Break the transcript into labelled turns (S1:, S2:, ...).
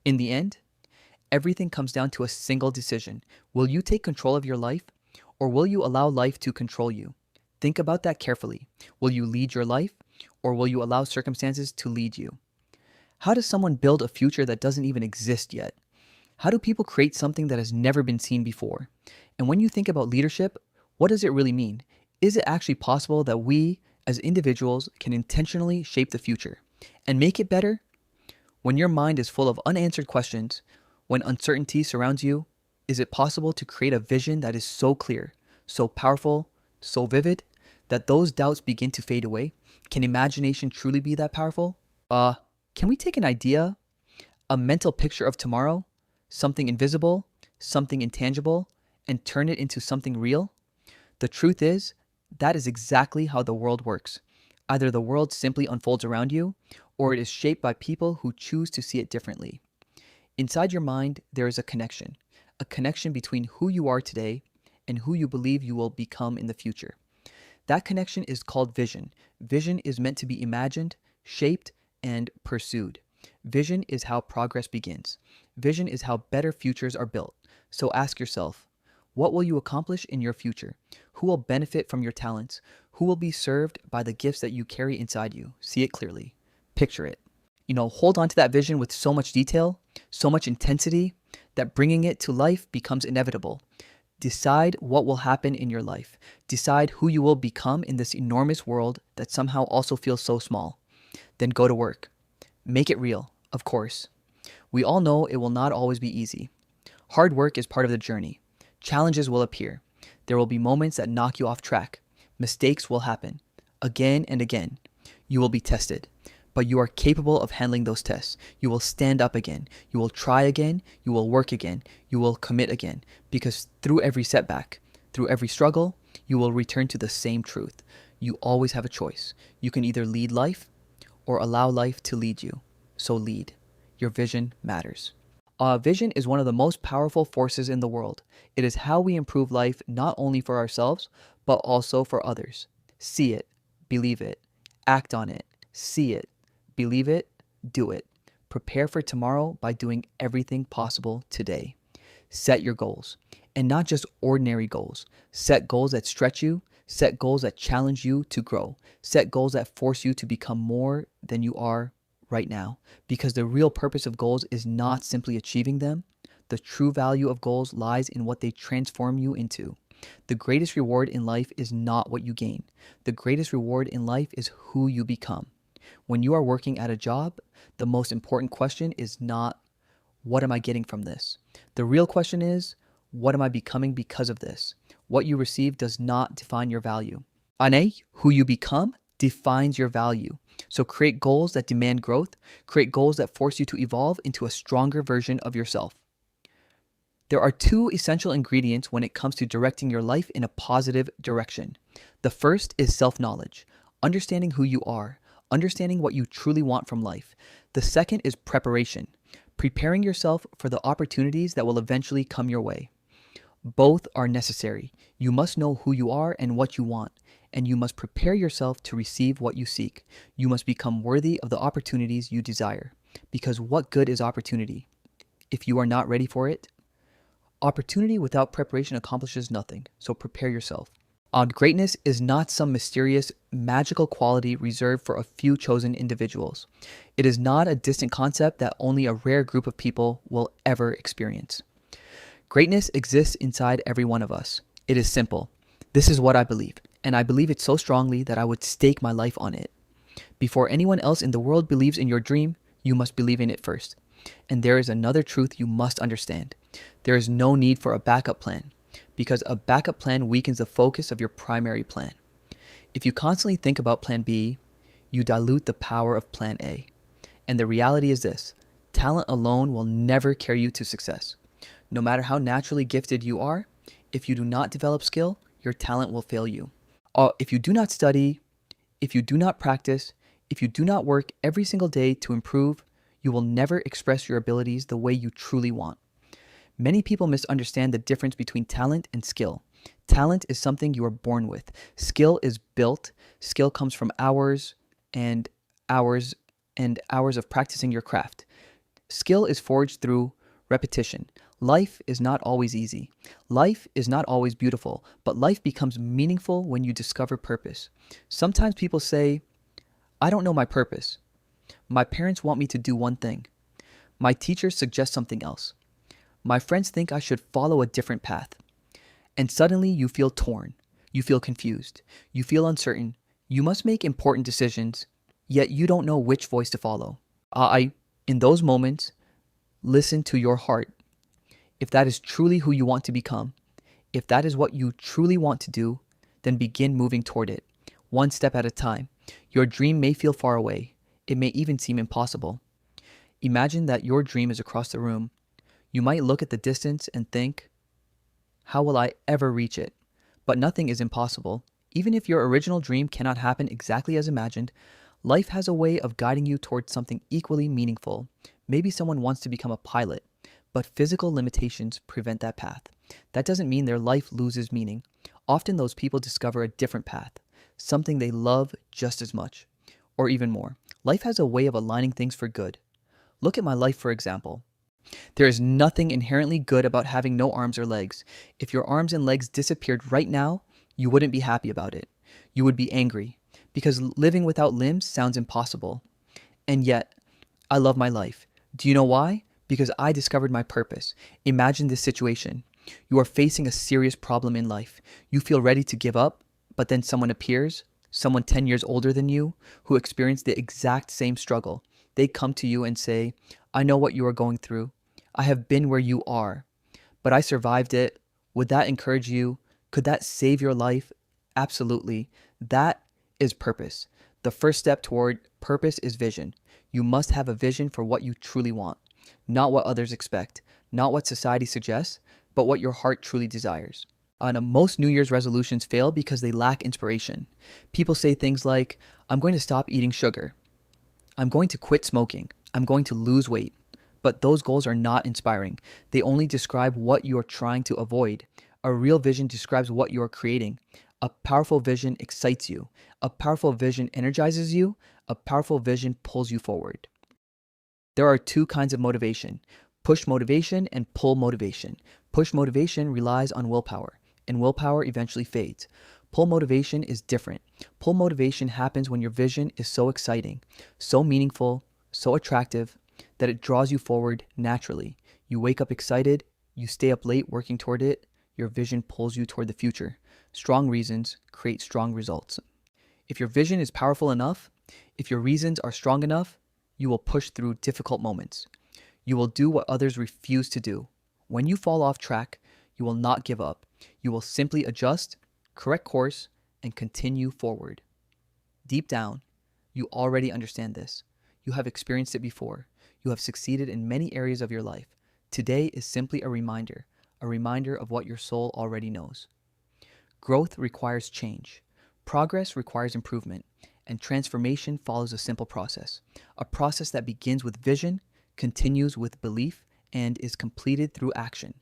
S1: In the end, everything comes down to a single decision. Will you take control of your life, or will you allow life to control you? Think about that carefully. Will you lead your life, or will you allow circumstances to lead you? How does someone build a future that doesn't even exist yet? How do people create something that has never been seen before? And when you think about leadership, what does it really mean? Is it actually possible that we, as individuals, can intentionally shape the future and make it better? When your mind is full of unanswered questions, when uncertainty surrounds you, is it possible to create a vision that is so clear, so powerful, so vivid, that those doubts begin to fade away? Can imagination truly be that powerful? Uh, can we take an idea, a mental picture of tomorrow, something invisible, something intangible, and turn it into something real? The truth is, that is exactly how the world works. Either the world simply unfolds around you, or it is shaped by people who choose to see it differently. Inside your mind, there is a connection between who you are today and who you believe you will become in the future. That connection is called vision. Vision is meant to be imagined, shaped, and pursued. Vision is how progress begins. Vision is how better futures are built. So ask yourself, what will you accomplish in your future? Who will benefit from your talents? Who will be served by the gifts that you carry inside you? See it clearly. Picture it. Hold on to that vision with so much detail, so much intensity, that bringing it to life becomes inevitable. Decide what will happen in your life. Decide who you will become in this enormous world that somehow also feels so small. Then go to work. Make it real, of course. We all know it will not always be easy. Hard work is part of the journey. Challenges will appear. There will be moments that knock you off track. Mistakes will happen. Again and again. You will be tested. But you are capable of handling those tests. You will stand up again. You will try again. You will work again. You will commit again. Because through every setback, through every struggle, you will return to the same truth. You always have a choice. You can either lead life or allow life to lead you. So lead. Your vision matters. Vision is one of the most powerful forces in the world. It is how we improve life not only for ourselves, but also for others. See it, believe it, act on it, see it, believe it, do it. Prepare for tomorrow by doing everything possible today. Set your goals, and not just ordinary goals. Set goals that stretch you, set goals that challenge you to grow, set goals that force you to become more than you are right now. Because the real purpose of goals is not simply achieving them. The true value of goals lies in what they transform you into. The greatest reward in life is not what you gain. The greatest reward in life is who you become. When you are working at a job, the most important question is not, what am I getting from this? The real question is, what am I becoming because of this? What you receive does not define your value. Who you become defines your value. So create goals that demand growth. Create goals that force you to evolve into a stronger version of yourself. There are two essential ingredients when it comes to directing your life in a positive direction. The first is self-knowledge, understanding who you are, understanding what you truly want from life. The second is preparation, preparing yourself for the opportunities that will eventually come your way. Both are necessary. You must know who you are and what you want, and you must prepare yourself to receive what you seek. You must become worthy of the opportunities you desire. Because what good is opportunity if you are not ready for it? Opportunity without preparation accomplishes nothing, so prepare yourself. Greatness is not some mysterious, magical quality reserved for a few chosen individuals. It is not a distant concept that only a rare group of people will ever experience. Greatness exists inside every one of us. It is simple. This is what I believe, and I believe it so strongly that I would stake my life on it. Before anyone else in the world believes in your dream, you must believe in it first. And there is another truth you must understand. There is no need for a backup plan, because a backup plan weakens the focus of your primary plan. If you constantly think about plan B, you dilute the power of plan A. And the reality is this: talent alone will never carry you to success. No matter how naturally gifted you are, if you do not develop skill, your talent will fail you. If you do not study, if you do not practice, if you do not work every single day to improve, you will never express your abilities the way you truly want. Many people misunderstand the difference between talent and skill. Talent is something you are born with. Skill is built. Skill comes from hours and hours and hours of practicing your craft. Skill is forged through repetition. Life is not always easy. Life is not always beautiful, but life becomes meaningful when you discover purpose. Sometimes people say, I don't know my purpose. My parents want me to do one thing. My teachers suggest something else. My friends think I should follow a different path. And suddenly you feel torn. You feel confused. You feel uncertain. You must make important decisions, yet you don't know which voice to follow. In those moments, listen to your heart. If that is truly who you want to become, if that is what you truly want to do, then begin moving toward it, one step at a time. Your dream may feel far away. It may even seem impossible. Imagine that your dream is across the room. You might look at the distance and think, how will I ever reach it? But nothing is impossible. Even if your original dream cannot happen exactly as imagined, life has a way of guiding you towards something equally meaningful. Maybe someone wants to become a pilot, but physical limitations prevent that path. That doesn't mean their life loses meaning. Often those people discover a different path, something they love just as much, or even more. Life has a way of aligning things for good. Look at my life, for example. There is nothing inherently good about having no arms or legs. If your arms and legs disappeared right now, you wouldn't be happy about it. You would be angry, because living without limbs sounds impossible. And yet, I love my life. Do you know why? Because I discovered my purpose. Imagine this situation. You are facing a serious problem in life. You feel ready to give up, but then someone appears, someone 10 years older than you, who experienced the exact same struggle. They come to you and say, I know what you are going through. I have been where you are, but I survived it. Would that encourage you? Could that save your life? Absolutely. That is purpose. The first step toward purpose is vision. You must have a vision for what you truly want, not what others expect, not what society suggests, but what your heart truly desires. Most New Year's resolutions fail because they lack inspiration. People say things like, I'm going to stop eating sugar. I'm going to quit smoking. I'm going to lose weight. But those goals are not inspiring. They only describe what you are trying to avoid. A real vision describes what you are creating. A powerful vision excites you. A powerful vision energizes you. A powerful vision pulls you forward. There are two kinds of motivation: push motivation and pull motivation. Push motivation relies on willpower, and willpower eventually fades. Pull motivation is different. Pull motivation happens when your vision is so exciting, so meaningful, so attractive, that it draws you forward naturally. You wake up excited, you stay up late working toward it, your vision pulls you toward the future. Strong reasons create strong results. If your vision is powerful enough, if your reasons are strong enough, you will push through difficult moments. You will do what others refuse to do. When you fall off track, you will not give up. You will simply adjust, correct course, and continue forward. Deep down, you already understand this. You have experienced it before. You have succeeded in many areas of your life. Today is simply a reminder of what your soul already knows. Growth requires change. Progress requires improvement. And transformation follows a simple process. A process that begins with vision, continues with belief, and is completed through action.